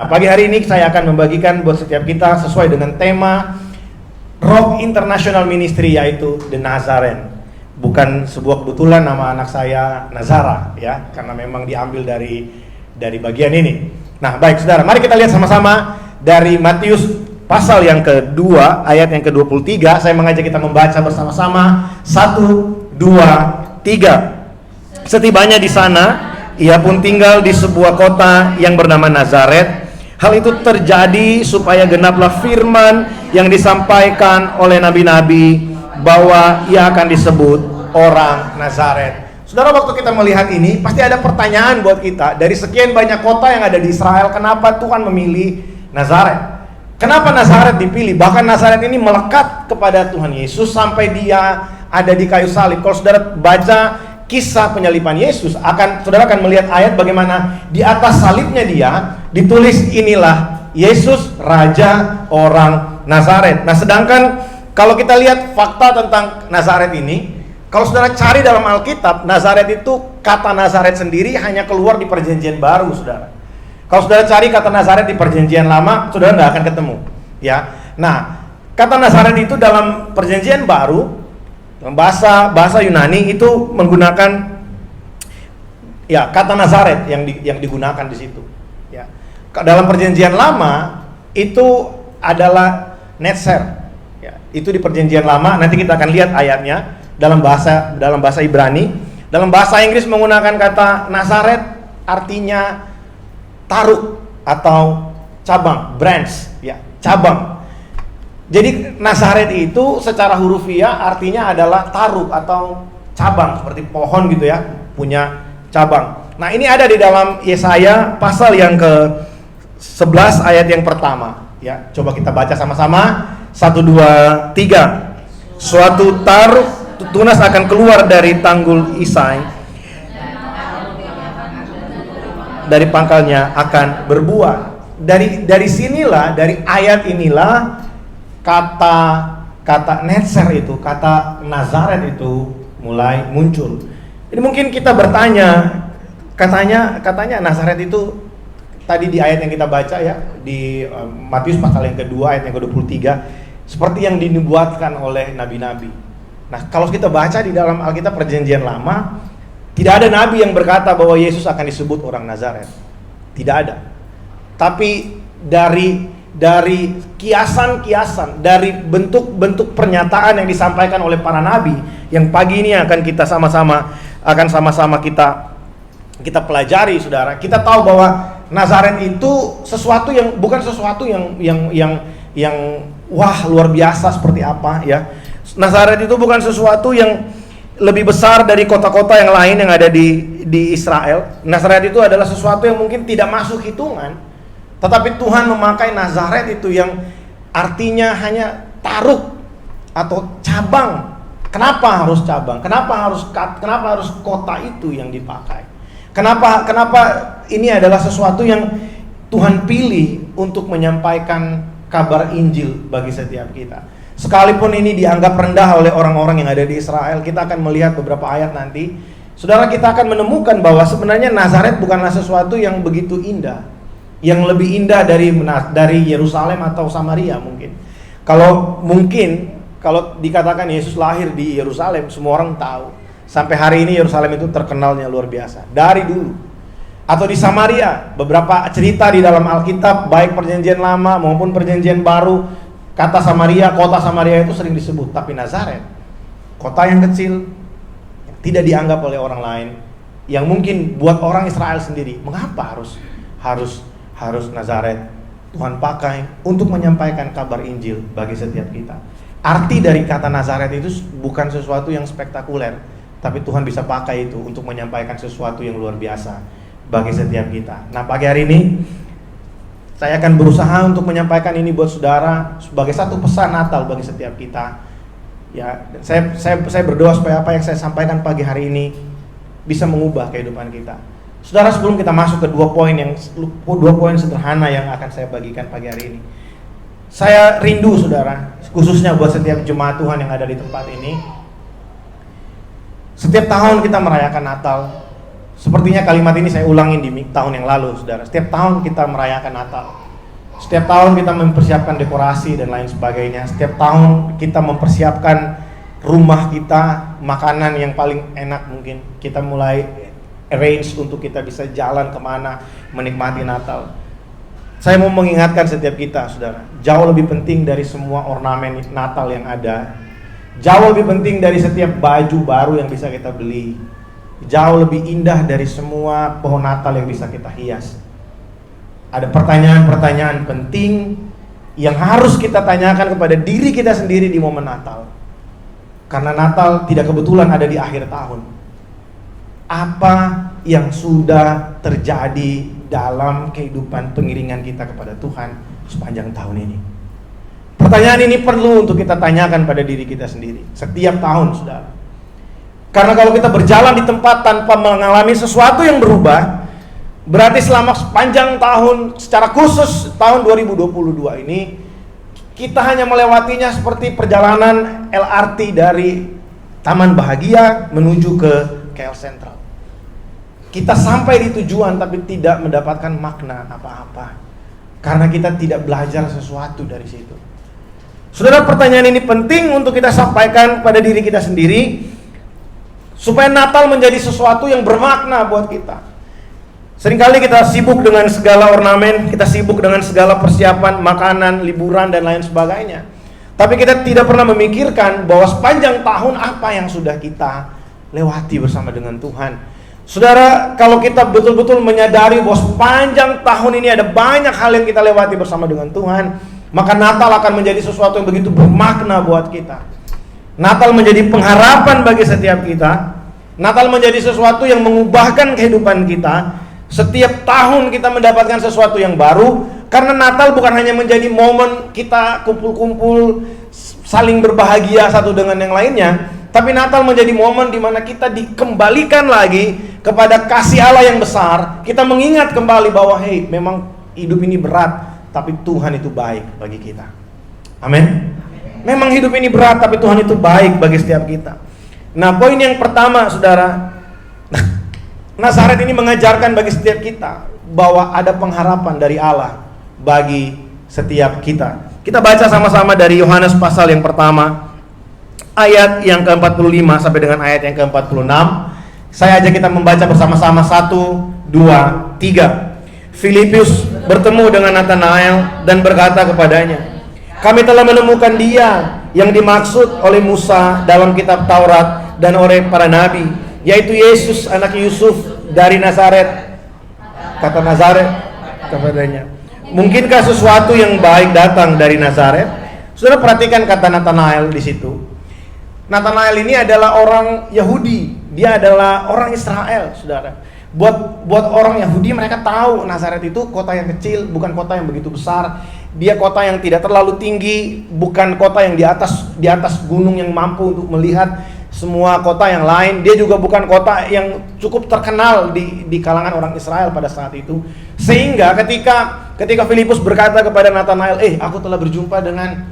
Nah, pagi hari ini saya akan membagikan buat setiap kita sesuai dengan tema Rock International Ministry, yaitu The Nazarene. Bukan sebuah kebetulan nama anak saya Nazara, ya, karena memang diambil dari bagian ini. Nah, baik saudara, mari kita lihat sama-sama dari Matius pasal yang kedua, ayat yang ke-23. Saya mengajak kita membaca bersama-sama. 1, 2, 3. Setibanya di sana, ia pun tinggal di sebuah kota yang bernama Nazaret. Hal itu terjadi supaya genaplah firman yang disampaikan oleh nabi-nabi bahwa ia akan disebut orang Nazaret. Saudara, waktu kita melihat ini, pasti ada pertanyaan buat kita. Dari sekian banyak kota yang ada di Israel, kenapa Tuhan memilih Nazaret? Kenapa Nazaret dipilih? Bahkan Nazaret ini melekat kepada Tuhan Yesus sampai dia ada di kayu salib. Kalau saudara baca kisah penyaliban Yesus, saudara akan melihat ayat bagaimana di atas salibnya dia ditulis, inilah Yesus Raja orang Nazaret. Nah, sedangkan kalau kita lihat fakta tentang Nazaret ini, kalau saudara cari dalam Alkitab, Nazaret itu, kata Nazaret sendiri hanya keluar di Perjanjian Baru, saudara. Kalau saudara cari kata Nazaret di Perjanjian Lama, saudara nggak akan ketemu, ya. Nah, kata Nazaret itu dalam Perjanjian Baru, dalam bahasa Yunani itu menggunakan, ya, kata Nazaret yang digunakan di situ, ya. Dalam Perjanjian Lama itu adalah Netzer, ya. Itu di Perjanjian Lama. Nanti kita akan lihat ayatnya dalam bahasa Ibrani. Dalam bahasa Inggris menggunakan kata Nazaret, artinya taruk atau cabang, branch, ya, cabang. Jadi Nazaret itu secara hurufiah artinya adalah taruk atau cabang, seperti pohon gitu ya, punya cabang. Nah, ini ada di dalam Yesaya pasal yang ke-11 ayat yang pertama, ya. Coba kita baca sama-sama. 1, 2, 3. Suatu taruk tunas akan keluar dari tanggul Isai, dari pangkalnya akan berbuah. Dari sinilah, dari ayat inilah kata Netzer itu, kata Nazaret itu mulai muncul. Ini mungkin kita bertanya, katanya Nazaret itu tadi di ayat yang kita baca, ya, di Matius pasal yang kedua ayat yang ke-23, seperti yang dinubuatkan oleh nabi-nabi. Nah, kalau kita baca di dalam Alkitab Perjanjian Lama, tidak ada nabi yang berkata bahwa Yesus akan disebut orang Nazaret. Tidak ada. Tapi dari kiasan-kiasan, dari bentuk-bentuk pernyataan yang disampaikan oleh para nabi, yang pagi ini akan kita sama-sama kita pelajari, saudara. Kita tahu bahwa Nazaret itu sesuatu yang bukan sesuatu yang wah, luar biasa seperti apa, ya. Nazaret itu bukan sesuatu yang lebih besar dari kota-kota yang lain yang ada di Israel. Nazaret itu adalah sesuatu yang mungkin tidak masuk hitungan, tetapi Tuhan memakai Nazaret itu yang artinya hanya taruk atau cabang. Kenapa harus cabang? Kenapa harus kota itu yang dipakai? Kenapa ini adalah sesuatu yang Tuhan pilih untuk menyampaikan kabar Injil bagi setiap kita. Sekalipun ini dianggap rendah oleh orang-orang yang ada di Israel, kita akan melihat beberapa ayat nanti. Saudara, kita akan menemukan bahwa sebenarnya Nazaret bukanlah sesuatu yang begitu indah, yang lebih indah dari Yerusalem atau Samaria mungkin. Kalau dikatakan Yesus lahir di Yerusalem, semua orang tahu. Sampai hari ini Yerusalem itu terkenalnya luar biasa dari dulu. Atau di Samaria, beberapa cerita di dalam Alkitab, baik Perjanjian Lama maupun Perjanjian Baru, kata Samaria, kota Samaria itu sering disebut. Tapi Nazaret, kota yang kecil, yang tidak dianggap oleh orang lain, yang mungkin buat orang Israel sendiri, mengapa harus Nazaret Tuhan pakai untuk menyampaikan kabar Injil bagi setiap kita. Arti dari kata Nazaret itu bukan sesuatu yang spektakuler, tapi Tuhan bisa pakai itu untuk menyampaikan sesuatu yang luar biasa bagi setiap kita. Nah, pagi hari ini saya akan berusaha untuk menyampaikan ini buat saudara sebagai satu pesan Natal bagi setiap kita. Ya, saya berdoa supaya apa yang saya sampaikan pagi hari ini bisa mengubah kehidupan kita. Saudara, sebelum kita masuk ke dua poin sederhana yang akan saya bagikan pagi hari ini, saya rindu, saudara, khususnya buat setiap jemaat Tuhan yang ada di tempat ini. Setiap tahun kita merayakan Natal, Sepertinya kalimat ini saya ulangin di tahun yang lalu, saudara. Setiap tahun kita merayakan Natal. Setiap tahun kita mempersiapkan dekorasi dan lain sebagainya. Setiap tahun kita mempersiapkan rumah kita, makanan yang paling enak mungkin. Kita mulai arrange untuk kita bisa jalan kemana, menikmati Natal. Saya mau mengingatkan setiap kita, saudara, jauh lebih penting dari semua ornamen Natal yang ada, jauh lebih penting dari setiap baju baru yang bisa kita beli, jauh lebih indah dari semua pohon Natal yang bisa kita hias. Ada pertanyaan-pertanyaan penting yang harus kita tanyakan kepada diri kita sendiri di momen Natal. Karena Natal tidak kebetulan ada di akhir tahun. Apa yang sudah terjadi dalam kehidupan pengiringan kita kepada Tuhan sepanjang tahun ini? Pertanyaan ini perlu untuk kita tanyakan pada diri kita sendiri setiap tahun, saudara. Karena kalau kita berjalan di tempat tanpa mengalami sesuatu yang berubah, berarti selama sepanjang tahun, secara khusus tahun 2022 ini, kita hanya melewatinya seperti perjalanan LRT dari Taman Bahagia menuju ke KL Sentral. Kita sampai di tujuan tapi tidak mendapatkan makna apa-apa, karena kita tidak belajar sesuatu dari situ. Saudara, pertanyaan ini penting untuk kita sampaikan pada diri kita sendiri, supaya Natal menjadi sesuatu yang bermakna buat kita. Seringkali kita sibuk dengan segala ornamen, kita sibuk dengan segala persiapan, makanan, liburan, dan lain sebagainya. Tapi kita tidak pernah memikirkan bahwa sepanjang tahun apa yang sudah kita lewati bersama dengan Tuhan. Saudara, kalau kita betul-betul menyadari bahwa sepanjang tahun ini ada banyak hal yang kita lewati bersama dengan Tuhan, maka Natal akan menjadi sesuatu yang begitu bermakna buat kita. Natal menjadi pengharapan bagi setiap kita. Natal menjadi sesuatu yang mengubahkan kehidupan kita. Setiap tahun kita mendapatkan sesuatu yang baru, karena Natal bukan hanya menjadi momen kita kumpul-kumpul, saling berbahagia satu dengan yang lainnya, tapi Natal menjadi momen di mana kita dikembalikan lagi kepada kasih Allah yang besar. Kita mengingat kembali bahwa memang hidup ini berat, tapi Tuhan itu baik bagi kita. Amin. Memang hidup ini berat, tapi Tuhan itu baik bagi setiap kita. Nah, poin yang pertama, saudara, Nazaret ini mengajarkan bagi setiap kita bahwa ada pengharapan dari Allah bagi setiap kita. Kita baca sama-sama dari Yohanes pasal yang pertama, ayat yang ke-45 sampai dengan ayat yang ke-46. Saya ajak kita membaca bersama-sama. 1, 2, 3. Filipus bertemu dengan Nathanael dan berkata kepadanya, "Kami telah menemukan Dia yang dimaksud oleh Musa dalam kitab Taurat dan oleh para nabi, yaitu Yesus anak Yusuf dari Nazaret." Kata Nazaret kepadanya, "Mungkinkah sesuatu yang baik datang dari Nazaret?" Saudara, perhatikan kata Nathanael di situ. Nathanael ini adalah orang Yahudi, dia adalah orang Israel, saudara. Buat orang Yahudi, mereka tahu Nazaret itu kota yang kecil, bukan kota yang begitu besar. Dia kota yang tidak terlalu tinggi, bukan kota yang di atas gunung yang mampu untuk melihat semua kota yang lain. Dia juga bukan kota yang cukup terkenal di kalangan orang Israel pada saat itu. Sehingga ketika Filipus berkata kepada Nathanael, "Aku telah berjumpa dengan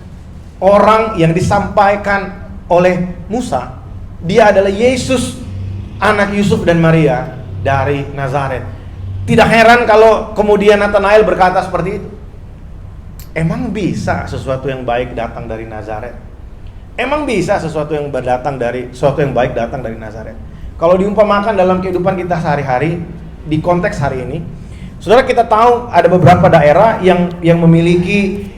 orang yang disampaikan oleh Musa. Dia adalah Yesus anak Yusuf dan Maria dari Nazaret." Tidak heran kalau kemudian Nathanael berkata seperti itu. Emang bisa sesuatu yang baik datang dari Nazaret? Emang bisa sesuatu yang baik datang dari Nazaret? Kalau diumpamakan dalam kehidupan kita sehari-hari, di konteks hari ini, saudara, kita tahu ada beberapa daerah yang memiliki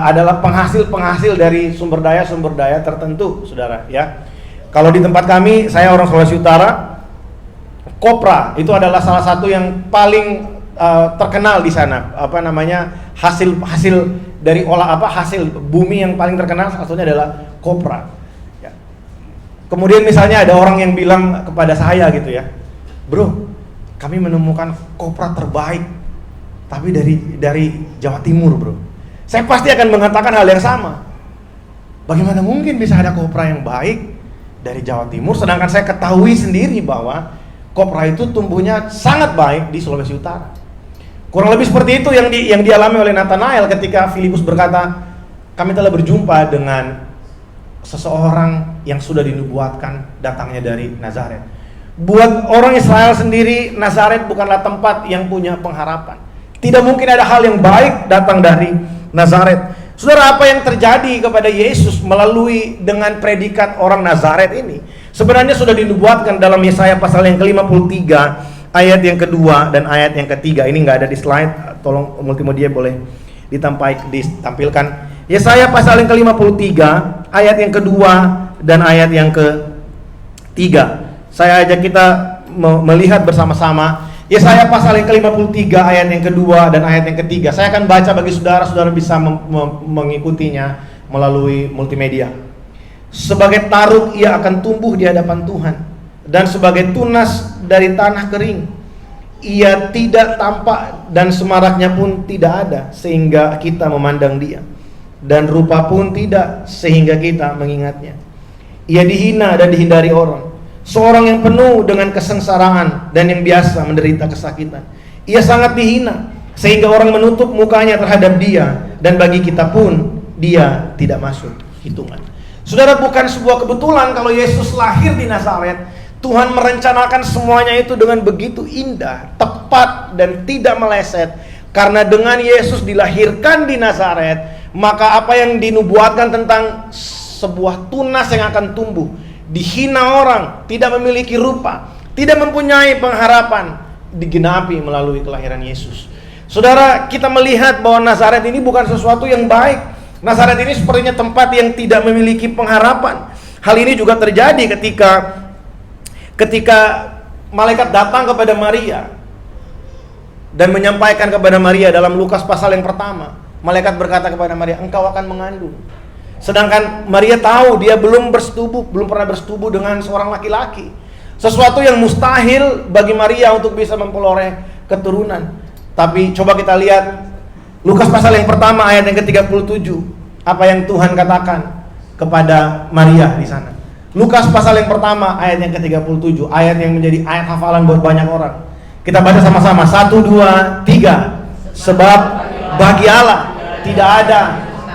adalah penghasil dari sumber daya tertentu, saudara, ya. Kalau di tempat kami, saya orang Sulawesi Utara, kopra itu adalah salah satu yang paling terkenal di sana. Hasil dari hasil bumi yang paling terkenal salah satunya adalah kopra. Ya. Kemudian misalnya ada orang yang bilang kepada saya gitu ya, "Bro, kami menemukan kopra terbaik, tapi dari Jawa Timur, bro." Saya pasti akan mengatakan hal yang sama. Bagaimana mungkin bisa ada kopra yang baik dari Jawa Timur, sedangkan saya ketahui sendiri bahwa kopra itu tumbuhnya sangat baik di Sulawesi Utara. Kurang lebih seperti itu yang dialami oleh Nathanael ketika Filipus berkata, "Kami telah berjumpa dengan seseorang yang sudah dinubuatkan datangnya dari Nazaret." Buat orang Israel sendiri, Nazaret bukanlah tempat yang punya pengharapan. Tidak mungkin ada hal yang baik datang dari Nazaret. Saudara, apa yang terjadi kepada Yesus melalui dengan predikat orang Nazaret ini sebenarnya sudah dinubuatkan dalam Yesaya pasal yang ke-53 ayat yang kedua dan ayat yang ketiga. Ini nggak ada di slide, tolong multimedia boleh ditampilkan. Yesaya pasal yang ke-53 ayat yang kedua dan ayat yang ketiga. Saya ajak kita melihat bersama-sama Yesaya pasal yang ke-53 ayat yang kedua dan ayat yang ketiga. Saya akan baca bagi saudara-saudara bisa mengikutinya melalui multimedia. Sebagai taruk ia akan tumbuh di hadapan Tuhan, dan sebagai tunas dari tanah kering. Ia tidak tampak dan semaraknya pun tidak ada sehingga kita memandang dia, dan rupa pun tidak sehingga kita mengingatnya. Ia dihina dan dihindari orang, seorang yang penuh dengan kesengsaraan dan yang biasa menderita kesakitan. Ia sangat dihina sehingga orang menutup mukanya terhadap dia, dan bagi kita pun dia tidak masuk hitungan. Saudara, bukan sebuah kebetulan kalau Yesus lahir di Nazaret. Tuhan merencanakan semuanya itu dengan begitu indah, tepat, dan tidak meleset. Karena dengan Yesus dilahirkan di Nazaret, maka apa yang dinubuatkan tentang sebuah tunas yang akan tumbuh, dihina orang, tidak memiliki rupa, tidak mempunyai pengharapan, digenapi melalui kelahiran Yesus. Saudara, kita melihat bahwa Nazaret ini bukan sesuatu yang baik. Nazaret ini sepertinya tempat yang tidak memiliki pengharapan. Hal ini juga terjadi ketika malaikat datang kepada Maria dan menyampaikan kepada Maria dalam Lukas pasal yang pertama. Malaikat berkata kepada Maria, engkau akan mengandung. Sedangkan Maria tahu dia belum pernah bersetubuh dengan seorang laki-laki. Sesuatu yang mustahil bagi Maria untuk bisa memperoleh keturunan. Tapi coba kita lihat Lukas pasal yang pertama ayat yang ke-37. Apa yang Tuhan katakan kepada Maria di sana. Lukas pasal yang pertama ayat yang ke-37, ayat yang menjadi ayat hafalan buat banyak orang. Kita baca sama-sama, 1, 2, 3. Sebab bagi Allah tidak ada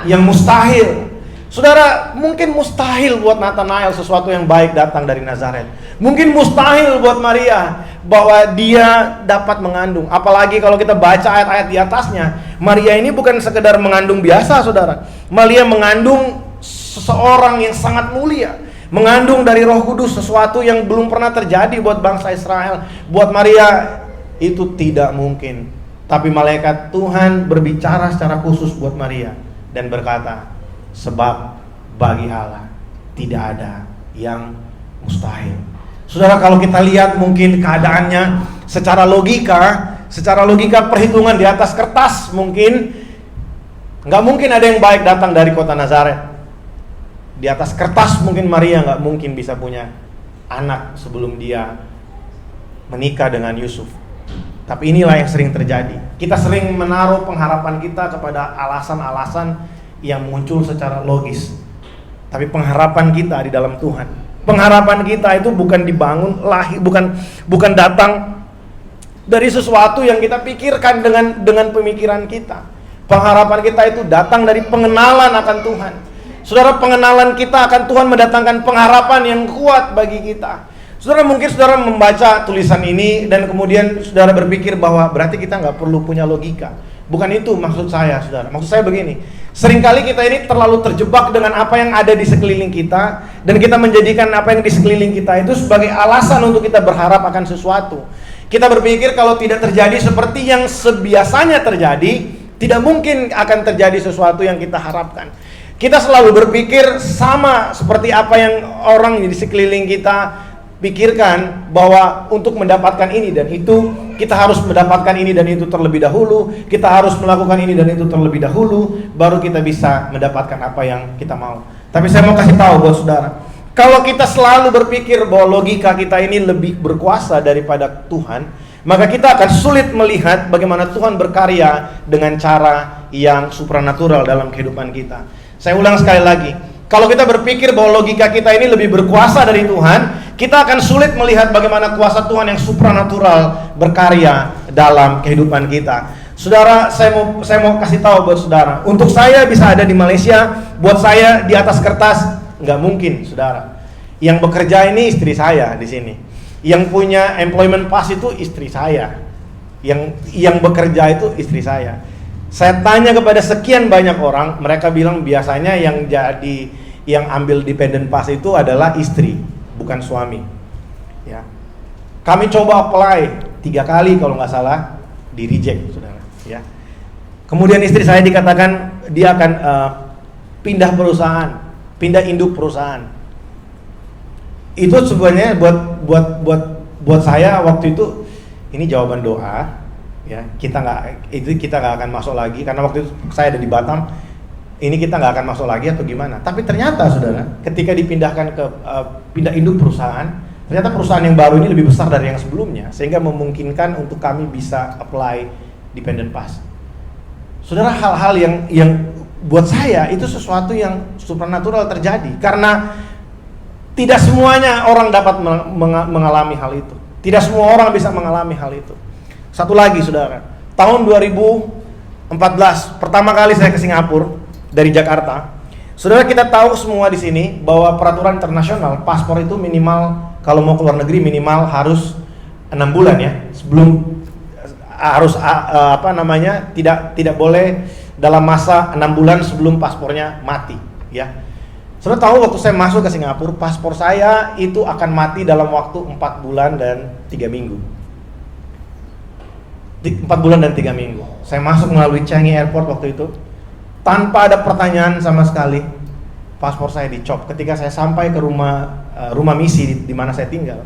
yang mustahil. Saudara, mungkin mustahil buat Nathanael sesuatu yang baik datang dari Nazaret. Mungkin mustahil buat Maria bahwa dia dapat mengandung. Apalagi kalau kita baca ayat-ayat di atasnya, Maria ini bukan sekedar mengandung biasa, saudara. Maria mengandung seseorang yang sangat mulia, mengandung dari Roh Kudus, sesuatu yang belum pernah terjadi buat bangsa Israel. Buat Maria itu tidak mungkin. Tapi malaikat Tuhan berbicara secara khusus buat Maria dan berkata, sebab bagi Allah tidak ada yang mustahil. Saudara, kalau kita lihat mungkin keadaannya secara logika perhitungan di atas kertas, mungkin nggak mungkin ada yang baik datang dari kota Nazaret. Di atas kertas mungkin Maria nggak mungkin bisa punya anak sebelum dia menikah dengan Yusuf. Tapi inilah yang sering terjadi. Kita sering menaruh pengharapan kita kepada alasan-alasan yang muncul secara logis. Tapi pengharapan kita di dalam Tuhan. Pengharapan kita itu bukan dibangun bukan datang dari sesuatu yang kita pikirkan dengan pemikiran kita. Pengharapan kita itu datang dari pengenalan akan Tuhan. Saudara, pengenalan kita akan Tuhan mendatangkan pengharapan yang kuat bagi kita. Saudara, mungkin saudara membaca tulisan ini dan kemudian saudara berpikir bahwa berarti kita nggak perlu punya logika. Bukan itu maksud saya, saudara. Maksud saya begini, seringkali kita ini terlalu terjebak dengan apa yang ada di sekeliling kita, dan kita menjadikan apa yang di sekeliling kita itu sebagai alasan untuk kita berharap akan sesuatu. Kita berpikir kalau tidak terjadi seperti yang sebiasanya terjadi, tidak mungkin akan terjadi sesuatu yang kita harapkan. Kita selalu berpikir sama seperti apa yang orang di sekeliling kita pikirkan, bahwa untuk mendapatkan ini dan itu kita harus mendapatkan ini dan itu terlebih dahulu, kita harus melakukan ini dan itu terlebih dahulu, baru kita bisa mendapatkan apa yang kita mau. Tapi saya mau kasih tahu buat saudara, kalau kita selalu berpikir bahwa logika kita ini lebih berkuasa daripada Tuhan, maka kita akan sulit melihat bagaimana Tuhan berkarya dengan cara yang supranatural dalam kehidupan kita. Saya ulang sekali lagi, kalau kita berpikir bahwa logika kita ini lebih berkuasa dari Tuhan, kita akan sulit melihat bagaimana kuasa Tuhan yang supranatural berkarya dalam kehidupan kita. Saudara, saya mau kasih tahu buat saudara, untuk saya bisa ada di Malaysia, buat saya di atas kertas nggak mungkin, saudara. Yang bekerja ini istri saya di sini. Yang punya employment pass itu istri saya. Yang bekerja itu istri saya. Saya tanya kepada sekian banyak orang, mereka bilang biasanya yang ambil dependent pass itu adalah istri, bukan suami. Ya. Kami coba apply 3 kali kalau nggak salah, di reject, saudara. Ya. Kemudian istri saya dikatakan dia akan pindah perusahaan, pindah induk perusahaan. Itu sebenarnya buat saya waktu itu ini jawaban doa, ya. Kita nggak akan masuk lagi karena waktu itu saya ada di Batam. Ini kita nggak akan masuk lagi atau gimana? Tapi ternyata, saudara, ketika dipindahkan ke pindah induk perusahaan, ternyata perusahaan yang baru ini lebih besar dari yang sebelumnya, sehingga memungkinkan untuk kami bisa apply dependent pass. Saudara, hal-hal yang buat saya itu sesuatu yang supernatural terjadi karena tidak semuanya orang dapat mengalami hal itu. Tidak semua orang bisa mengalami hal itu. Satu lagi, saudara, tahun 2014 pertama kali saya ke Singapura dari Jakarta. Saudara, kita tahu semua di sini bahwa peraturan internasional paspor itu minimal kalau mau keluar negeri minimal harus 6 bulan ya, sebelum harus tidak boleh dalam masa 6 bulan sebelum paspornya mati, ya. Saudara tahu waktu saya masuk ke Singapura, paspor saya itu akan mati dalam waktu 4 bulan dan 3 minggu. 4 bulan dan 3 minggu. Saya masuk melalui Changi Airport waktu itu, tanpa ada pertanyaan sama sekali, paspor saya dicop. Ketika saya sampai ke rumah misi di mana saya tinggal,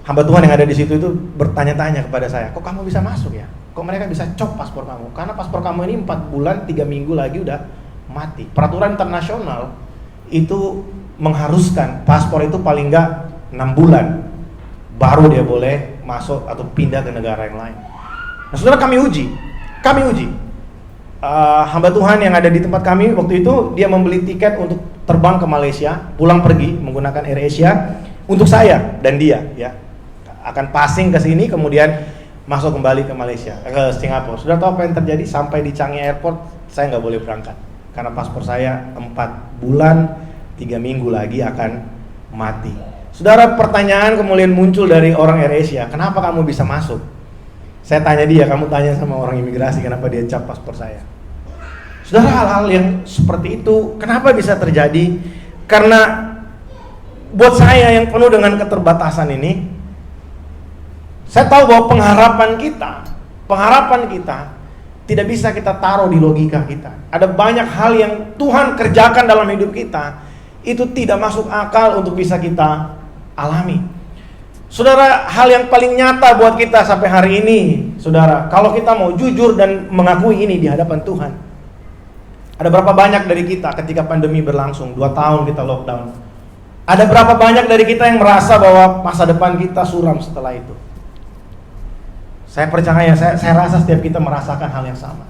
hamba Tuhan yang ada di situ itu bertanya-tanya kepada saya, kok kamu bisa masuk ya? Kok mereka bisa cop paspor kamu? Karena paspor kamu ini 4 bulan 3 minggu lagi udah mati. Peraturan internasional itu mengharuskan paspor itu paling enggak 6 bulan baru dia boleh masuk atau pindah ke negara yang lain. Nah, saudara, kami uji. Hamba Tuhan yang ada di tempat kami waktu itu, dia membeli tiket untuk terbang ke Malaysia, pulang pergi menggunakan AirAsia untuk saya dan dia, ya. Akan passing ke sini kemudian masuk kembali ke Malaysia, ke Singapura. Sudah tahu apa yang terjadi? Sampai di Changi Airport saya nggak boleh berangkat karena paspor saya 4 bulan 3 minggu lagi akan mati. Saudara, pertanyaan kemudian muncul dari orang AirAsia, kenapa kamu bisa masuk? Saya tanya dia, kamu tanya sama orang imigrasi kenapa dia cap paspor saya. Saudara, hal-hal yang seperti itu kenapa bisa terjadi? Karena buat saya yang penuh dengan keterbatasan ini, saya tahu bahwa pengharapan kita tidak bisa kita taruh di logika kita. Ada banyak hal yang Tuhan kerjakan dalam hidup kita, itu tidak masuk akal untuk bisa kita alami. Saudara, hal yang paling nyata buat kita sampai hari ini, saudara, kalau kita mau jujur dan mengakui ini di hadapan Tuhan, ada berapa banyak dari kita ketika pandemi berlangsung 2 tahun kita lockdown, ada berapa banyak dari kita yang merasa bahwa masa depan kita suram setelah itu? Saya percaya, saya rasa setiap kita merasakan hal yang sama.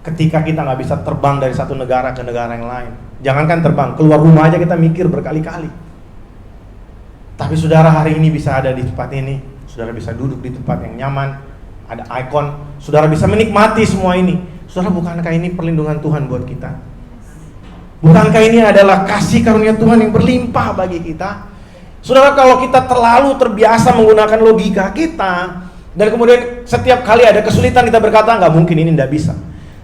Ketika kita nggak bisa terbang dari satu negara ke negara yang lain, jangankan terbang, keluar rumah aja kita mikir berkali-kali. Tapi saudara, hari ini bisa ada di tempat ini, saudara bisa duduk di tempat yang nyaman, ada ikon, saudara bisa menikmati semua ini. Saudara, bukankah ini perlindungan Tuhan buat kita? Bukankah ini adalah kasih karunia Tuhan yang berlimpah bagi kita? Saudara, kalau kita terlalu terbiasa menggunakan logika kita, dan kemudian setiap kali ada kesulitan kita berkata, nggak mungkin, ini nggak bisa.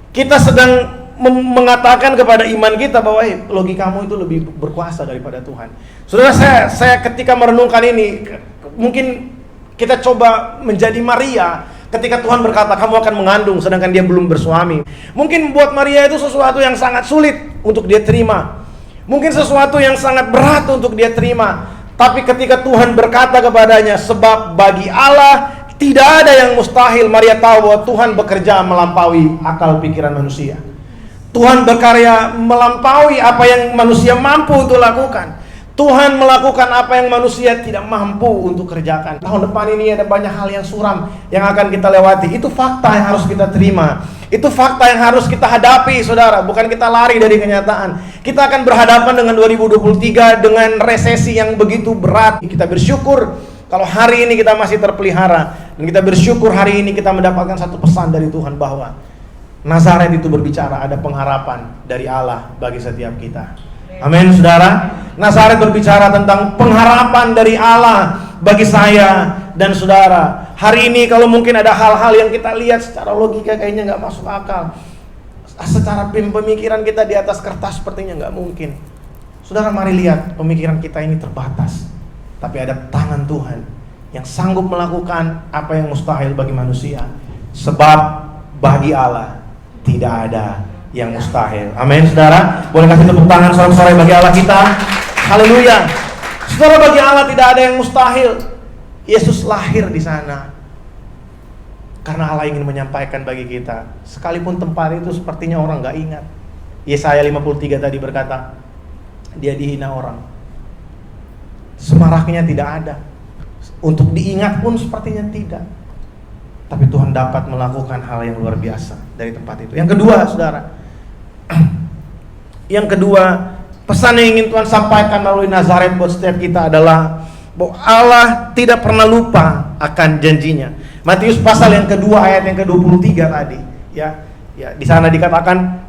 Kita sedang mengatakan kepada iman kita bahwa logikamu itu lebih berkuasa daripada Tuhan. Saudara, saya ketika merenungkan ini, mungkin kita coba menjadi Maria ketika Tuhan berkata kamu akan mengandung sedangkan dia belum bersuami. Mungkin buat Maria itu sesuatu yang sangat sulit untuk dia terima. Mungkin sesuatu yang sangat berat untuk dia terima. Tapi ketika Tuhan berkata kepadanya, sebab bagi Allah tidak ada yang mustahil, Maria tahu bahwa Tuhan bekerja melampaui akal pikiran manusia. Tuhan berkarya melampaui apa yang manusia mampu untuk lakukan. Tuhan melakukan apa yang manusia tidak mampu untuk kerjakan. Tahun depan ini ada banyak hal yang suram yang akan kita lewati. Itu fakta yang harus kita terima. Itu fakta yang harus kita hadapi, saudara. Bukan kita lari dari kenyataan. Kita akan berhadapan dengan 2023 dengan resesi yang begitu berat. Kita bersyukur kalau hari ini kita masih terpelihara. Dan kita bersyukur hari ini kita mendapatkan satu pesan dari Tuhan bahwa Nazaret itu berbicara ada pengharapan dari Allah bagi setiap kita. Amin, saudara. Nazaret berbicara tentang pengharapan dari Allah bagi saya dan saudara. Hari ini kalau mungkin ada hal-hal yang kita lihat secara logika kayaknya nggak masuk akal, secara pemikiran kita di atas kertas sepertinya nggak mungkin. Saudara, mari lihat, pemikiran kita ini terbatas, tapi ada tangan Tuhan yang sanggup melakukan apa yang mustahil bagi manusia. Sebab bagi Allah tidak ada yang mustahil. Amin, saudara. Boleh kasih tepuk tangan sorak-sorai bagi Allah kita. Haleluya. Saudara, bagi Allah tidak ada yang mustahil. Yesus lahir di sana karena Allah ingin menyampaikan bagi kita, sekalipun tempat itu sepertinya orang gak ingat. Yesaya 53 tadi berkata, dia dihina orang, semaraknya tidak ada, untuk diingat pun sepertinya tidak. Tapi Tuhan dapat melakukan hal yang luar biasa dari tempat itu. Yang kedua, saudara, yang kedua, pesan yang ingin Tuhan sampaikan melalui Nazaret buat setiap kita adalah bahwa Allah tidak pernah lupa akan janjinya. Matius pasal yang kedua ayat yang ke-23 tadi, ya, di sana dikatakan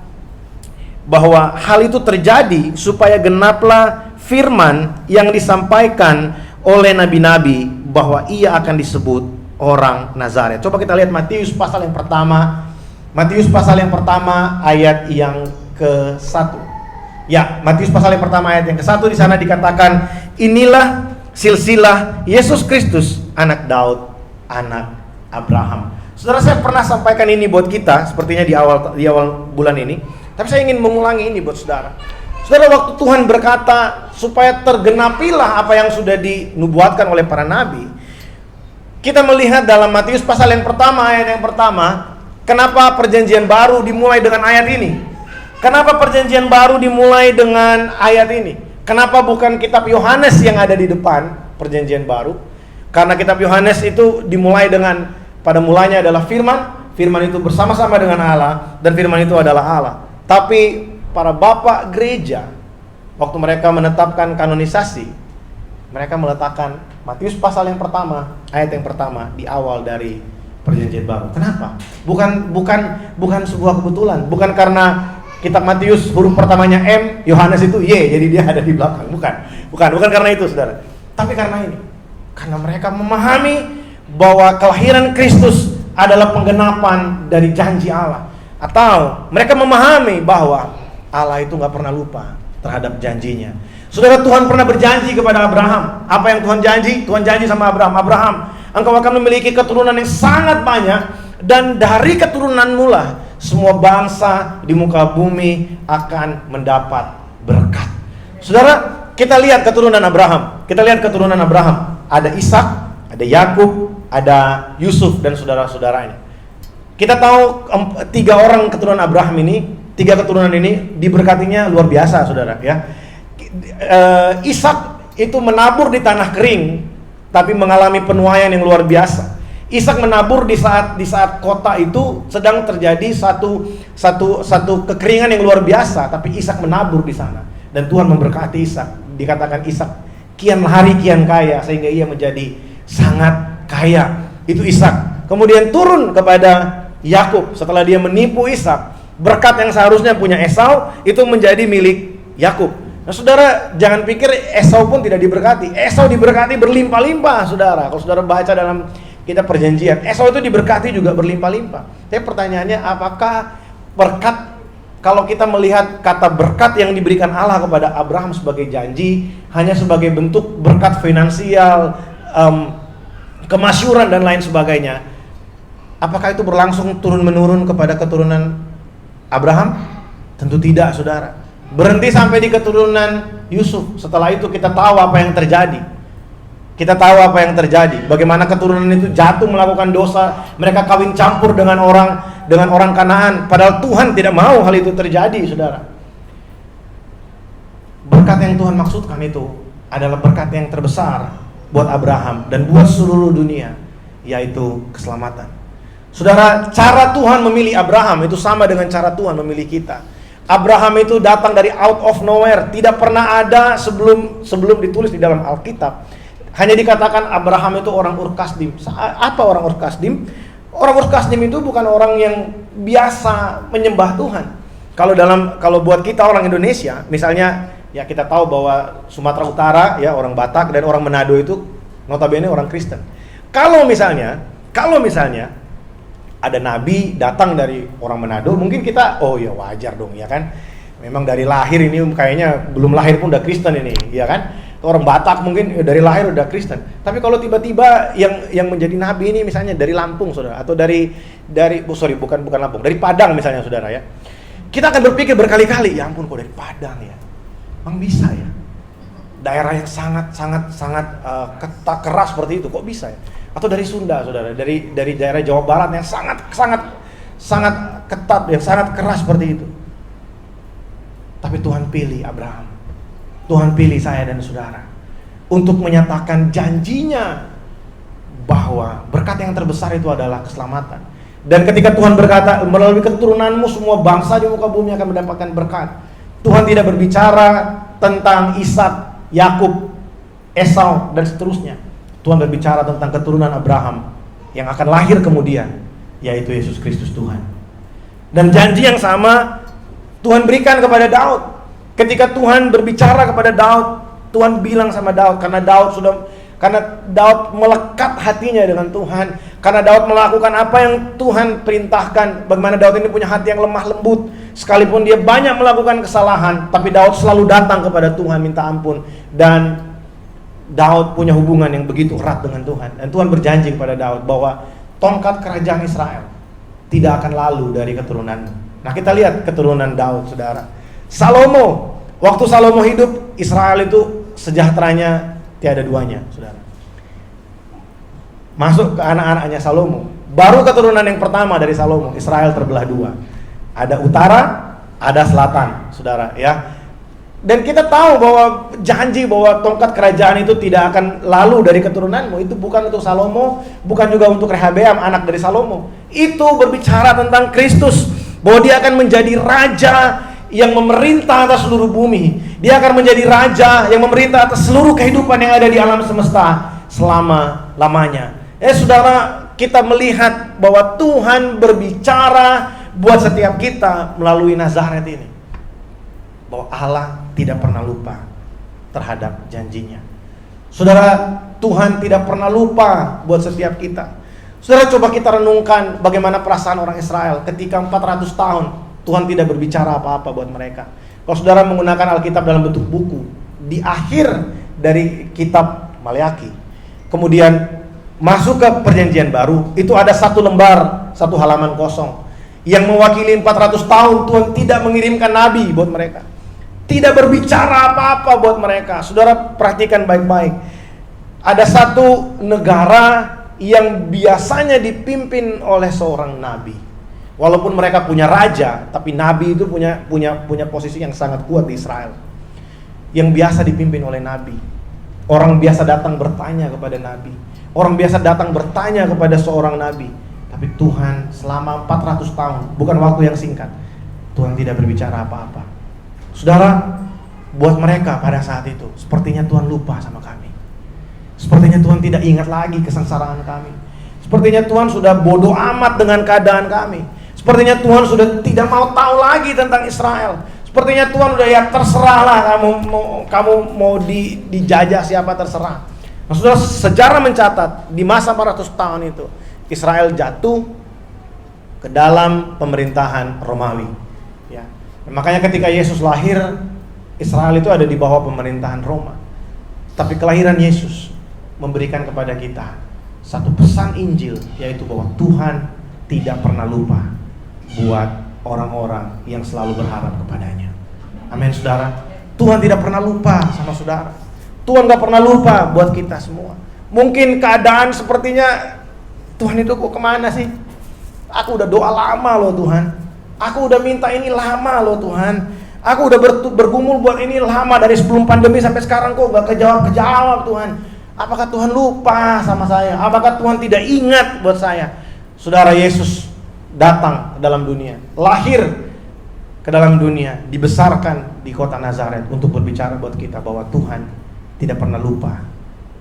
bahwa hal itu terjadi supaya genaplah firman yang disampaikan oleh nabi-nabi bahwa ia akan disebut orang Nazaret. Coba kita lihat Matius pasal yang pertama. Matius pasal yang pertama ayat yang ke-1. Ya, Matius pasal yang pertama ayat yang ke-1, di sana dikatakan, inilah silsilah Yesus Kristus, anak Daud, anak Abraham. Saudara, saya pernah sampaikan ini buat kita sepertinya di awal bulan ini, tapi saya ingin mengulangi ini buat saudara. Saudara, waktu Tuhan berkata supaya tergenapilah apa yang sudah dinubuatkan oleh para nabi, kita melihat dalam Matius pasal yang pertama ayat yang pertama, kenapa perjanjian baru dimulai dengan ayat ini? Kenapa perjanjian baru dimulai dengan ayat ini? Kenapa bukan kitab Yohanes yang ada di depan perjanjian baru? Karena kitab Yohanes itu dimulai dengan, pada mulanya adalah firman, firman itu bersama-sama dengan Allah, dan firman itu adalah Allah. Tapi para bapak gereja, waktu mereka menetapkan kanonisasi, mereka meletakkan Matius pasal yang pertama, ayat yang pertama di awal dari perjanjian baru. Kenapa? Bukan sebuah kebetulan, bukan karena kitab Matius huruf pertamanya M, Yohanes itu Y, jadi dia ada di belakang. Bukan karena itu, saudara. Tapi karena ini. Karena mereka memahami bahwa kelahiran Kristus adalah penggenapan dari janji Allah. Atau mereka memahami bahwa Allah itu gak pernah lupa terhadap janjinya. Saudara, Tuhan pernah berjanji kepada Abraham. Apa yang Tuhan janji? Tuhan janji sama Abraham, Abraham, engkau akan memiliki keturunan yang sangat banyak, dan dari keturunanmu lah semua bangsa di muka bumi akan mendapat berkat. Saudara, kita lihat keturunan Abraham. Ada Ishak, ada Yakub, ada Yusuf dan saudara-saudaranya. Kita tahu 3 orang keturunan Abraham ini, 3 keturunan ini diberkatinya luar biasa, saudara, ya. Ishak itu menabur di tanah kering, tapi mengalami penuaian yang luar biasa. Ishak menabur di saat kota itu sedang terjadi satu kekeringan yang luar biasa, tapi Ishak menabur di sana dan Tuhan memberkati Ishak. Dikatakan Ishak kian hari kian kaya sehingga ia menjadi sangat kaya. Itu Ishak. Kemudian turun kepada Yakub setelah dia menipu Ishak. Berkat yang seharusnya punya Esau itu menjadi milik Yakub. Nah, saudara, jangan pikir Esau pun tidak diberkati. Esau diberkati berlimpah-limpah, saudara. Kalau saudara baca dalam kitab perjanjian, Esau itu diberkati juga berlimpah-limpah. Tapi pertanyaannya, apakah berkat, kalau kita melihat kata berkat yang diberikan Allah kepada Abraham sebagai janji, hanya sebagai bentuk berkat finansial, kemasyuran dan lain sebagainya, apakah itu berlangsung turun-menurun kepada keturunan Abraham? Tentu tidak, saudara. Berhenti sampai di keturunan Yusuf. Setelah itu kita tahu apa yang terjadi. Bagaimana keturunan itu jatuh melakukan dosa. Mereka kawin campur dengan orang Kanaan. Padahal Tuhan tidak mau hal itu terjadi, saudara. Berkat yang Tuhan maksudkan itu adalah berkat yang terbesar buat Abraham dan buat seluruh dunia, yaitu keselamatan. Saudara, cara Tuhan memilih Abraham itu sama dengan cara Tuhan memilih kita. Abraham itu datang dari out of nowhere, tidak pernah ada sebelum ditulis di dalam Alkitab. Hanya dikatakan Abraham itu orang Ur Kasdim. Apa orang Ur Kasdim? Orang Ur Kasdim itu bukan orang yang biasa menyembah Tuhan. Kalau buat kita orang Indonesia, misalnya ya kita tahu bahwa Sumatera Utara ya orang Batak dan orang Manado itu notabene orang Kristen. Kalau misalnya ada nabi datang dari orang Manado, mungkin kita, oh ya wajar dong, ya kan? Memang dari lahir ini kayaknya belum lahir pun udah Kristen ini, ya kan? Orang Batak mungkin dari lahir udah Kristen. Tapi kalau tiba-tiba yang menjadi nabi ini misalnya dari Lampung, saudara, atau bukan Lampung, dari Padang misalnya, saudara ya. Kita akan berpikir berkali-kali, ya ampun kok dari Padang ya, emang bisa ya? Daerah yang sangat keras seperti itu, kok bisa ya? Atau dari Sunda, saudara, dari daerah Jawa Barat yang sangat ketat, yang sangat keras seperti itu. Tapi Tuhan pilih Abraham, Tuhan pilih saya dan saudara untuk menyatakan janjinya bahwa berkat yang terbesar itu adalah keselamatan. Dan ketika Tuhan berkata, melalui keturunanmu semua bangsa di muka bumi akan mendapatkan berkat, Tuhan tidak berbicara tentang Ishak, Yakub, Esau dan seterusnya. Tuhan berbicara tentang keturunan Abraham yang akan lahir kemudian, yaitu Yesus Kristus Tuhan. Dan janji yang sama Tuhan berikan kepada Daud. Ketika Tuhan berbicara kepada Daud, Tuhan bilang sama Daud, karena Daud melekat hatinya dengan Tuhan, karena Daud melakukan apa yang Tuhan perintahkan. Bagaimana Daud ini punya hati yang lemah lembut, sekalipun dia banyak melakukan kesalahan, tapi Daud selalu datang kepada Tuhan minta ampun. Dan Daud punya hubungan yang begitu erat dengan Tuhan. Dan Tuhan berjanji kepada Daud bahwa tongkat kerajaan Israel tidak akan lalu dari keturunanmu. Nah, kita lihat keturunan Daud, saudara. Salomo, waktu Salomo hidup, Israel itu sejahteranya tiada duanya, saudara. Masuk ke anak-anaknya Salomo, baru keturunan yang pertama dari Salomo, Israel terbelah dua. Ada utara, ada selatan, saudara, ya. Dan kita tahu bahwa janji bahwa tongkat kerajaan itu tidak akan lalu dari keturunanmu, itu bukan untuk Salomo, bukan juga untuk Rehabeam, anak dari Salomo. Itu berbicara tentang Kristus, bahwa dia akan menjadi raja yang memerintah atas seluruh bumi. Dia akan menjadi raja yang memerintah atas seluruh kehidupan yang ada di alam semesta selama-lamanya. Saudara, kita melihat bahwa Tuhan berbicara buat setiap kita melalui Nazaret ini, bahwa Allah tidak pernah lupa terhadap janjinya. Saudara, Tuhan tidak pernah lupa buat setiap kita. Saudara, coba kita renungkan bagaimana perasaan orang Israel ketika 400 tahun Tuhan tidak berbicara apa-apa buat mereka. Kalau saudara menggunakan Alkitab dalam bentuk buku, di akhir dari kitab Maleaki, kemudian masuk ke perjanjian baru, itu ada satu lembar, satu halaman kosong yang mewakili 400 tahun Tuhan tidak mengirimkan nabi buat mereka, tidak berbicara apa-apa buat mereka. Saudara perhatikan baik-baik. Ada satu negara yang biasanya dipimpin oleh seorang nabi. Walaupun mereka punya raja, tapi nabi itu punya posisi yang sangat kuat di Israel, yang biasa dipimpin oleh nabi. Orang biasa datang bertanya kepada nabi. Orang biasa datang bertanya kepada seorang nabi. Tapi Tuhan selama 400 tahun, bukan waktu yang singkat, Tuhan tidak berbicara apa-apa. Saudara, buat mereka pada saat itu, sepertinya Tuhan lupa sama kami. Sepertinya Tuhan tidak ingat lagi kesengsaraan kami. Sepertinya Tuhan sudah bodoh amat dengan keadaan kami. Sepertinya Tuhan sudah tidak mau tahu lagi tentang Israel. Sepertinya Tuhan udah, ya terserahlah kamu mau dijajah siapa, terserah. Nah, saudara, sejarah mencatat di masa 400 tahun itu Israel jatuh ke dalam pemerintahan Romawi. Ya. Makanya ketika Yesus lahir, Israel itu ada di bawah pemerintahan Roma. Tapi kelahiran Yesus memberikan kepada kita satu pesan Injil, yaitu bahwa Tuhan tidak pernah lupa buat orang-orang yang selalu berharap kepadanya. Amin, saudara. Tuhan tidak pernah lupa sama saudara. Tuhan gak pernah lupa buat kita semua. Mungkin keadaan sepertinya, Tuhan itu kok kemana sih? Aku udah doa lama loh Tuhan. Aku udah minta ini lama loh Tuhan. Aku udah bergumul buat ini lama, dari sebelum pandemi sampai sekarang kok gak kejawab Tuhan. Apakah Tuhan lupa sama saya? Apakah Tuhan tidak ingat buat saya? Saudara, Yesus datang ke dalam dunia, lahir ke dalam dunia, dibesarkan di kota Nazaret untuk berbicara buat kita bahwa Tuhan tidak pernah lupa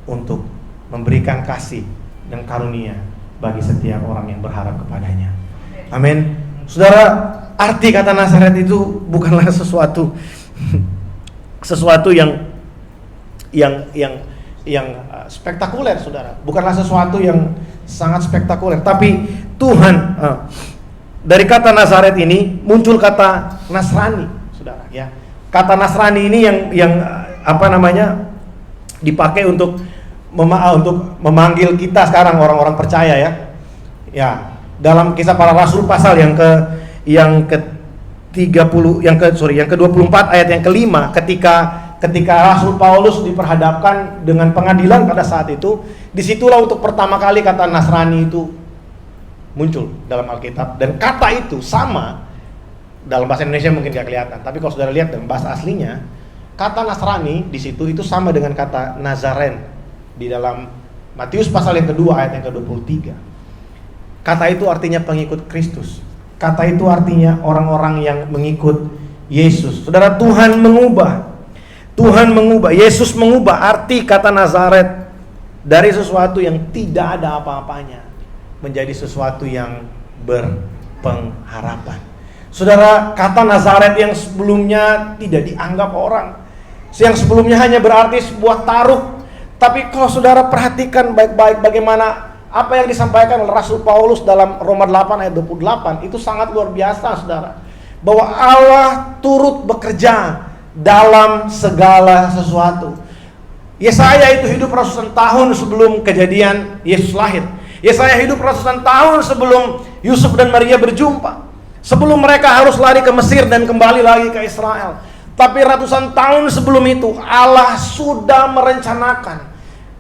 untuk memberikan kasih dan karunia bagi setiap orang yang berharap kepadanya. Amin. Saudara, arti kata Nazaret itu bukanlah sesuatu yang spektakuler, saudara. Bukanlah sesuatu yang sangat spektakuler, tapi Tuhan dari kata Nazaret ini muncul kata Nasrani, saudara. Ya, kata Nasrani ini yang dipakai untuk memanggil kita sekarang orang-orang percaya, ya. Ya, dalam Kisah Para Rasul pasal yang ke-24 ayat yang ke-5, ketika Rasul Paulus diperhadapkan dengan pengadilan pada saat itu, disitulah untuk pertama kali kata Nasrani itu muncul dalam Alkitab. Dan kata itu sama dalam bahasa Indonesia mungkin gak kelihatan, tapi kalau saudara lihat dalam bahasa aslinya, kata Nasrani di situ itu sama dengan kata Nazaren di dalam Matius pasal yang kedua ayat yang ke-23. Kata itu artinya pengikut Kristus. Kata itu artinya orang-orang yang mengikut Yesus. Saudara, Tuhan mengubah, Yesus mengubah arti kata Nazaret dari sesuatu yang tidak ada apa-apanya menjadi sesuatu yang berpengharapan. Saudara, kata Nazaret yang sebelumnya tidak dianggap orang, yang sebelumnya hanya berarti sebuah taruh, tapi kalau saudara perhatikan baik-baik bagaimana apa yang disampaikan oleh Rasul Paulus dalam Roma 8 ayat 28, itu sangat luar biasa, saudara. Bahwa Allah turut bekerja dalam segala sesuatu. Yesaya itu hidup ratusan tahun sebelum kejadian Yesus lahir. Yesaya hidup ratusan tahun sebelum Yusuf dan Maria berjumpa. Sebelum mereka harus lari ke Mesir dan kembali lagi ke Israel. Tapi ratusan tahun sebelum itu Allah sudah merencanakan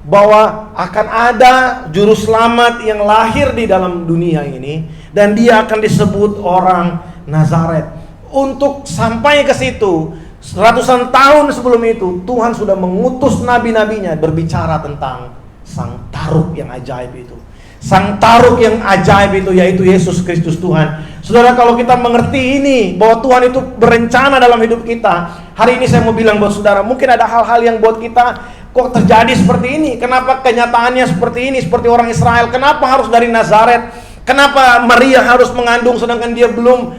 bahwa akan ada juru selamat yang lahir di dalam dunia ini, dan dia akan disebut orang Nazaret. Untuk sampai ke situ, ratusan tahun sebelum itu Tuhan sudah mengutus nabi-nabinya berbicara tentang sang taruh yang ajaib itu. Sang taruh yang ajaib itu yaitu Yesus Kristus Tuhan. Saudara, kalau kita mengerti ini, bahwa Tuhan itu berencana dalam hidup kita, hari ini saya mau bilang buat saudara, mungkin ada hal-hal yang buat kita kok terjadi seperti ini? Kenapa kenyataannya seperti ini? Seperti orang Israel. Kenapa harus dari Nazaret? Kenapa Maria harus mengandung sedangkan dia belum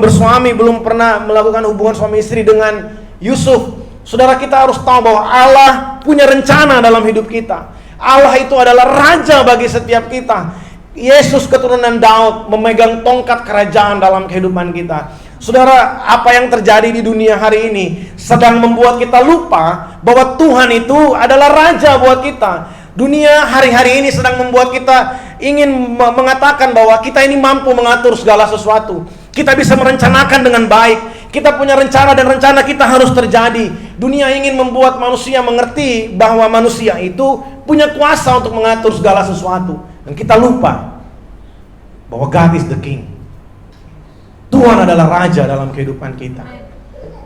bersuami, belum pernah melakukan hubungan suami istri dengan Yusuf? Saudara, kita harus tahu bahwa Allah punya rencana dalam hidup kita. Allah itu adalah raja bagi setiap kita. Yesus keturunan Daud memegang tongkat kerajaan dalam kehidupan kita. Saudara, apa yang terjadi di dunia hari ini sedang membuat kita lupa bahwa Tuhan itu adalah raja buat kita. Dunia hari-hari ini sedang membuat kita ingin mengatakan bahwa kita ini mampu mengatur segala sesuatu. Kita bisa merencanakan dengan baik. Kita punya rencana dan rencana kita harus terjadi. Dunia ingin membuat manusia mengerti bahwa manusia itu punya kuasa untuk mengatur segala sesuatu. Dan kita lupa bahwa God is the King. Tuhan adalah raja dalam kehidupan kita.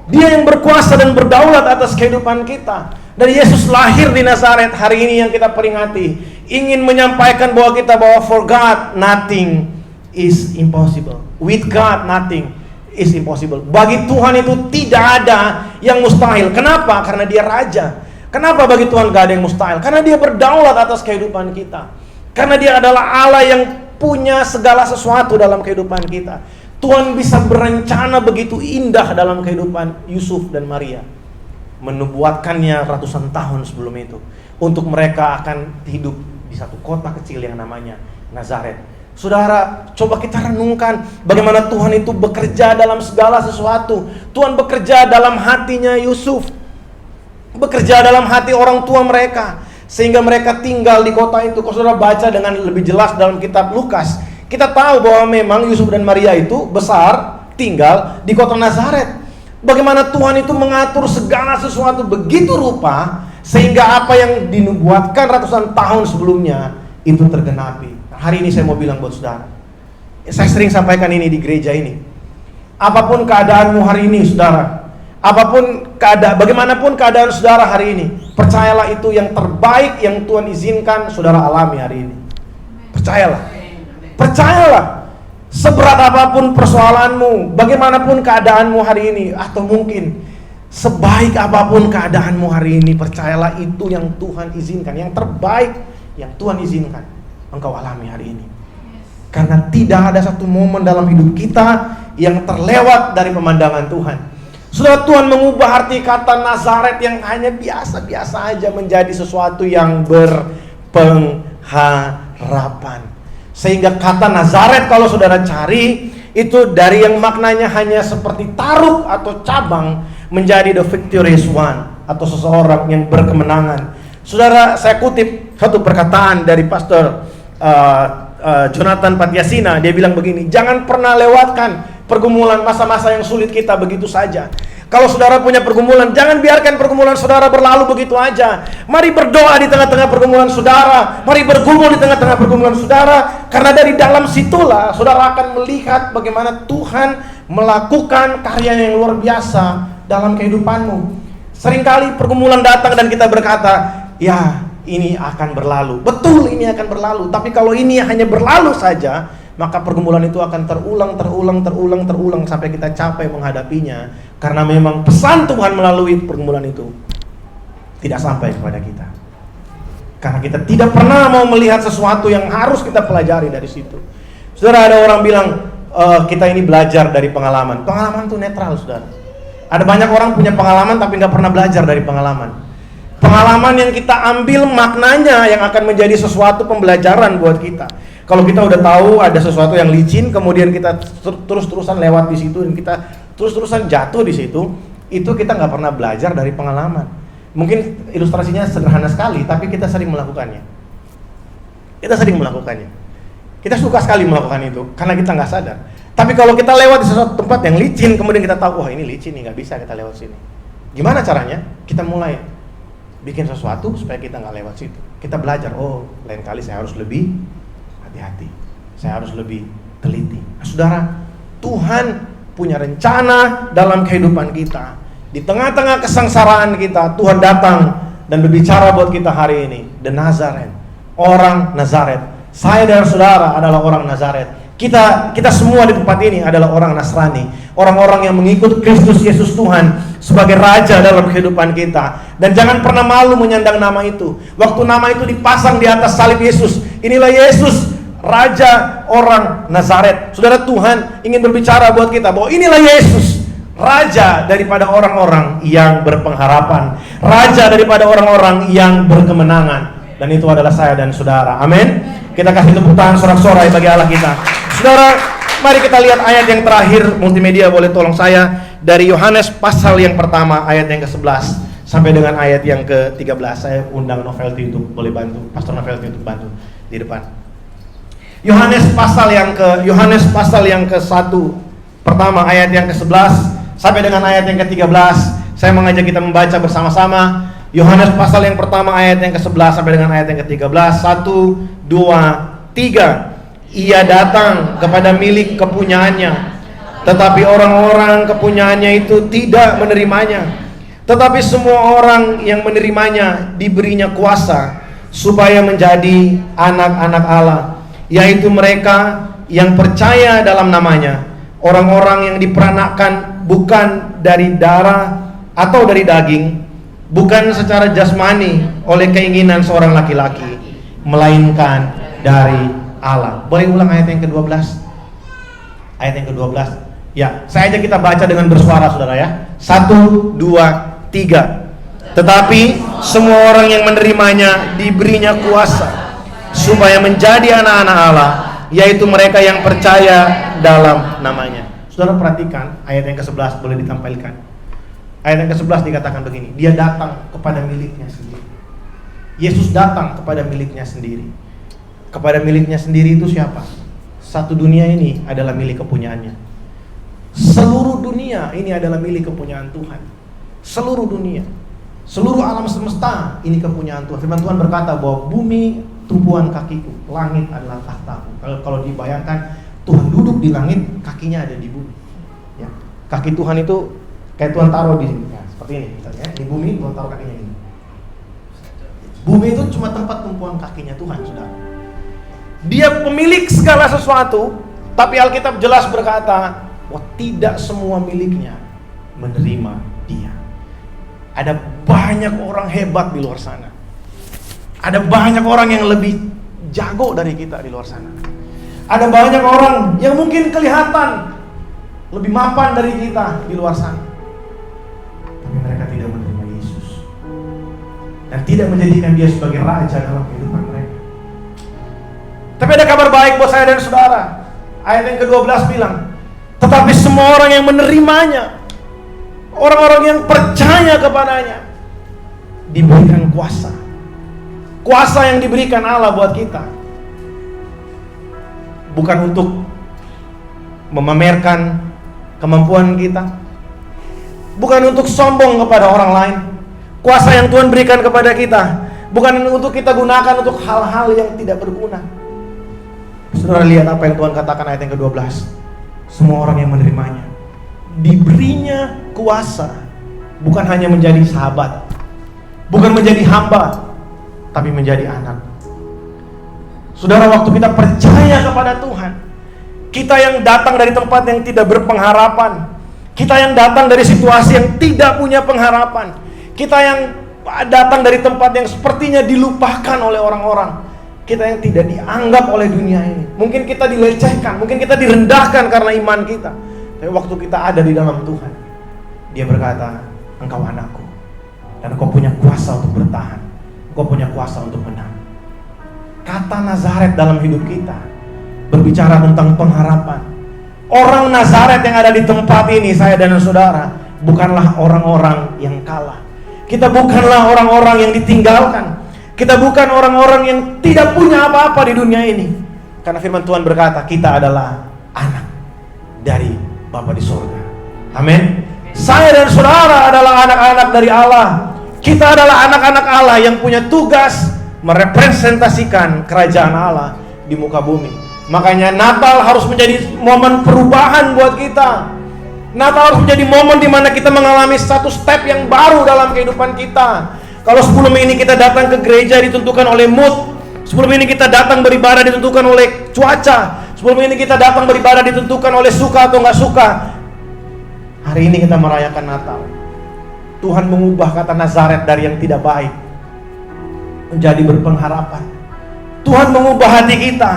Dia yang berkuasa dan berdaulat atas kehidupan kita. Dan Yesus lahir di Nazaret hari ini yang kita peringati, ingin menyampaikan bahwa for God nothing is impossible. With God nothing is impossible. Bagi Tuhan itu tidak ada yang mustahil. Kenapa? Karena dia raja. Kenapa bagi Tuhan gak ada yang mustahil? Karena dia berdaulat atas kehidupan kita. Karena dia adalah Allah yang punya segala sesuatu dalam kehidupan kita. Tuhan bisa berencana begitu indah dalam kehidupan Yusuf dan Maria, menubuatkannya ratusan tahun sebelum itu, untuk mereka akan hidup di satu kota kecil yang namanya Nazaret. Saudara, coba kita renungkan bagaimana Tuhan itu bekerja dalam segala sesuatu. Tuhan bekerja dalam hatinya Yusuf, bekerja dalam hati orang tua mereka, sehingga mereka tinggal di kota itu. Kalau saudara baca dengan lebih jelas dalam kitab Lukas, kita tahu bahwa memang Yusuf dan Maria itu besar tinggal di kota Nazaret. Bagaimana Tuhan itu mengatur segala sesuatu begitu rupa sehingga apa yang dinubuatkan ratusan tahun sebelumnya itu tergenapi. Hari ini saya mau bilang buat saudara, saya sering sampaikan ini di gereja ini. Apapun keadaanmu hari ini, saudara, bagaimanapun keadaan saudara hari ini, percayalah itu yang terbaik yang Tuhan izinkan saudara alami hari ini. Percayalah, seberat apapun persoalanmu, bagaimanapun keadaanmu hari ini, atau mungkin sebaik apapun keadaanmu hari ini, percayalah itu yang Tuhan izinkan, yang terbaik yang Tuhan izinkan engkau alami hari ini. Karena tidak ada satu momen dalam hidup kita yang terlewat dari pemandangan Tuhan. Saudara, Tuhan mengubah arti kata Nazaret yang hanya biasa-biasa aja menjadi sesuatu yang berpengharapan. Sehingga kata Nazaret kalau saudara cari, itu dari yang maknanya hanya seperti taruk atau cabang menjadi the victorious one, atau seseorang yang berkemenangan. Saudara, saya kutip satu perkataan dari Pastor Jonathan Patiasina. Dia bilang begini, jangan pernah lewatkan pergumulan masa-masa yang sulit kita begitu saja. Kalau saudara punya pergumulan, jangan biarkan pergumulan saudara berlalu begitu aja. Mari berdoa di tengah-tengah pergumulan saudara. Mari bergumul di tengah-tengah pergumulan saudara. Karena dari dalam situlah saudara akan melihat bagaimana Tuhan melakukan karya yang luar biasa dalam kehidupanmu. Seringkali pergumulan datang dan kita berkata, ya ini akan berlalu. Betul, ini akan berlalu. Tapi kalau ini hanya berlalu saja, maka pergumulan itu akan terulang sampai kita capai menghadapinya. Karena memang pesan Tuhan melalui pergumulan itu tidak sampai kepada kita. Karena kita tidak pernah mau melihat sesuatu yang harus kita pelajari dari situ. Saudara, ada orang bilang kita ini belajar dari pengalaman. Pengalaman itu netral, saudara. Ada banyak orang punya pengalaman tapi nggak pernah belajar dari pengalaman. Pengalaman yang kita ambil maknanya yang akan menjadi sesuatu pembelajaran buat kita. Kalau kita udah tahu ada sesuatu yang licin, kemudian kita terus-terusan lewat di situ dan kita terus-terusan jatuh di situ, itu kita nggak pernah belajar dari pengalaman. Mungkin ilustrasinya sederhana sekali, tapi kita sering melakukannya. Kita suka sekali melakukan itu karena kita nggak sadar. Tapi kalau kita lewat di sesuatu tempat yang licin, kemudian kita tahu, wah ini licin nih, nggak bisa kita lewat sini. Gimana caranya? Kita mulai bikin sesuatu supaya kita nggak lewat situ. Kita belajar, oh lain kali saya harus lebih hati-hati, saya harus lebih teliti. Nah, saudara, Tuhan punya rencana dalam kehidupan kita. Di tengah-tengah kesengsaraan kita, Tuhan datang dan berbicara buat kita hari ini. The Nazarene, orang Nazaret. Saya dan saudara adalah orang Nazaret. Kita semua di tempat ini adalah orang Nasrani, orang-orang yang mengikut Kristus Yesus Tuhan sebagai Raja dalam kehidupan kita. Dan jangan pernah malu menyandang nama itu. Waktu nama itu dipasang di atas salib Yesus, inilah Yesus, Raja orang Nazaret. Saudara, Tuhan ingin berbicara buat kita bahwa inilah Yesus, Raja daripada orang-orang yang berpengharapan, Raja daripada orang-orang yang berkemenangan. Dan itu adalah saya dan saudara. Amin. Kita kasih tepuk tangan sorak-sorai bagi Allah kita. Saudara, mari kita lihat ayat yang terakhir. Multimedia boleh tolong saya. Dari Yohanes pasal yang pertama ayat yang ke-11 sampai dengan ayat yang ke-13. Saya undang Novelty untuk boleh bantu, Pastor Novelty untuk bantu di depan. Yohanes pasal yang ke-1 pertama ayat yang ke-11 sampai dengan ayat yang ke-13. Saya mengajak kita membaca bersama-sama. Yohanes pasal yang pertama ayat yang ke-11 sampai dengan ayat yang ke-13. 1, 2, 3. Ia datang kepada milik kepunyaannya, tetapi orang-orang kepunyaannya itu tidak menerimanya. Tetapi semua orang yang menerimanya diberinya kuasa supaya menjadi anak-anak Allah, yaitu mereka yang percaya dalam namanya. Orang-orang yang diperanakkan bukan dari darah atau dari daging, bukan secara jasmani oleh keinginan seorang laki-laki, melainkan dari Allah. Boleh ulang ayat yang ke-12? Ayat yang ke-12. Ya, saya ajak kita baca dengan bersuara, saudara ya. 1, 2, 3. Tetapi semua orang yang menerimanya diberinya kuasa supaya menjadi anak-anak Allah, yaitu mereka yang percaya dalam namanya. Saudara perhatikan ayat yang ke-11, boleh ditampilkan. Ayat yang ke-11 dikatakan begini, dia datang kepada miliknya sendiri. Yesus datang kepada miliknya sendiri. Kepada miliknya sendiri itu siapa? Satu dunia ini adalah milik kepunyaannya. Seluruh dunia ini adalah milik kepunyaan Tuhan. Seluruh dunia, seluruh alam semesta ini kepunyaan Tuhan. Firman Tuhan berkata bahwa bumi tumpuan kakiku, langit adalah takhtaku. Kalau dibayangkan Tuhan duduk di langit, kakinya ada di bumi. Ya, kaki Tuhan itu kayak Tuhan taruh di sini, ya, seperti ini misalnya, di bumi Tuhan taruh kakinya ini. Bumi itu cuma tempat tumpuan kakinya Tuhan, saudara. Dia pemilik segala sesuatu, tapi Alkitab jelas berkata, wah, tidak semua miliknya menerima dia. Ada banyak orang hebat di luar sana. Ada banyak orang yang lebih jago dari kita di luar sana. Ada banyak orang yang mungkin kelihatan lebih mapan dari kita di luar sana. dan tidak menjadikan dia sebagai raja dalam kehidupan mereka. Tapi ada kabar baik buat saya dan saudara. Ayat yang ke-12 bilang, tetapi semua orang yang menerimanya, orang-orang yang percaya kepadanya, diberikan kuasa. Kuasa yang diberikan Allah buat kita bukan untuk memamerkan kemampuan kita, bukan untuk sombong kepada orang lain. Kuasa yang Tuhan berikan kepada kita bukan untuk kita gunakan untuk hal-hal yang tidak berguna. Saudara lihat apa yang Tuhan katakan ayat yang ke-12. Semua orang yang menerimanya diberinya kuasa, bukan hanya menjadi sahabat, bukan menjadi hamba, tapi menjadi anak. Saudara, waktu kita percaya kepada Tuhan, kita yang datang dari tempat yang tidak berpengharapan, kita yang datang dari situasi yang tidak punya pengharapan, kita yang datang dari tempat yang sepertinya dilupakan oleh orang-orang, kita yang tidak dianggap oleh dunia ini. Mungkin kita dilecehkan, mungkin kita direndahkan karena iman kita. Tapi waktu kita ada di dalam Tuhan, Dia berkata, engkau anakku, dan engkau punya kuasa untuk bertahan, engkau punya kuasa untuk menang. Kata Nazaret dalam hidup kita berbicara tentang pengharapan. Orang Nazaret yang ada di tempat ini, saya dan saudara, bukanlah orang-orang yang kalah. Kita bukanlah orang-orang yang ditinggalkan. Kita bukan orang-orang yang tidak punya apa-apa di dunia ini. Karena firman Tuhan berkata, kita adalah anak dari Bapa di surga. Amin. Saya dan saudara adalah anak-anak dari Allah. Kita adalah anak-anak Allah yang punya tugas merepresentasikan kerajaan Allah di muka bumi. Makanya Natal harus menjadi momen perubahan buat kita. Natal harus menjadi momen di mana kita mengalami satu step yang baru dalam kehidupan kita. Kalau sebelum ini kita datang ke gereja ditentukan oleh mood, sebelum ini kita datang beribadah ditentukan oleh cuaca, sebelum ini kita datang beribadah ditentukan oleh suka atau nggak suka. Hari ini kita merayakan Natal. Tuhan mengubah kata Nazaret dari yang tidak baik menjadi berpengharapan. Tuhan mengubah hati kita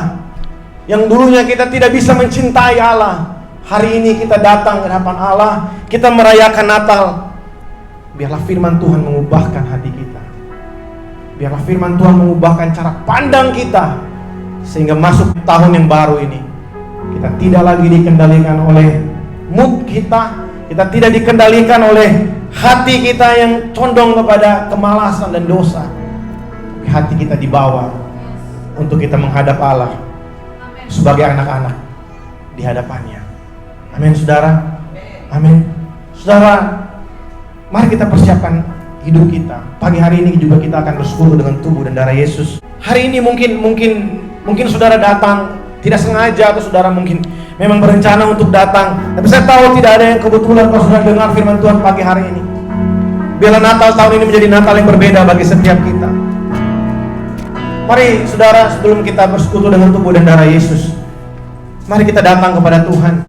yang dulunya kita tidak bisa mencintai Allah. Hari ini kita datang ke hadapan Allah, kita merayakan Natal. Biarlah firman Tuhan mengubahkan hati kita. Biarlah firman Tuhan mengubahkan cara pandang kita, sehingga masuk tahun yang baru ini kita tidak lagi dikendalikan oleh mood kita, kita tidak dikendalikan oleh hati kita yang condong kepada kemalasan dan dosa. Hati kita dibawa untuk kita menghadap Allah sebagai anak-anak di hadapannya. Amin, saudara. Amin. Saudara, mari kita persiapkan hidup kita. Pagi hari ini juga kita akan bersekutu dengan tubuh dan darah Yesus. Hari ini mungkin saudara datang tidak sengaja, atau saudara mungkin memang berencana untuk datang. Tapi saya tahu tidak ada yang kebetulan kalau saudara dengar firman Tuhan pagi hari ini. Biarlah Natal tahun ini menjadi Natal yang berbeda bagi setiap kita. Mari saudara, sebelum kita bersekutu dengan tubuh dan darah Yesus, mari kita datang kepada Tuhan.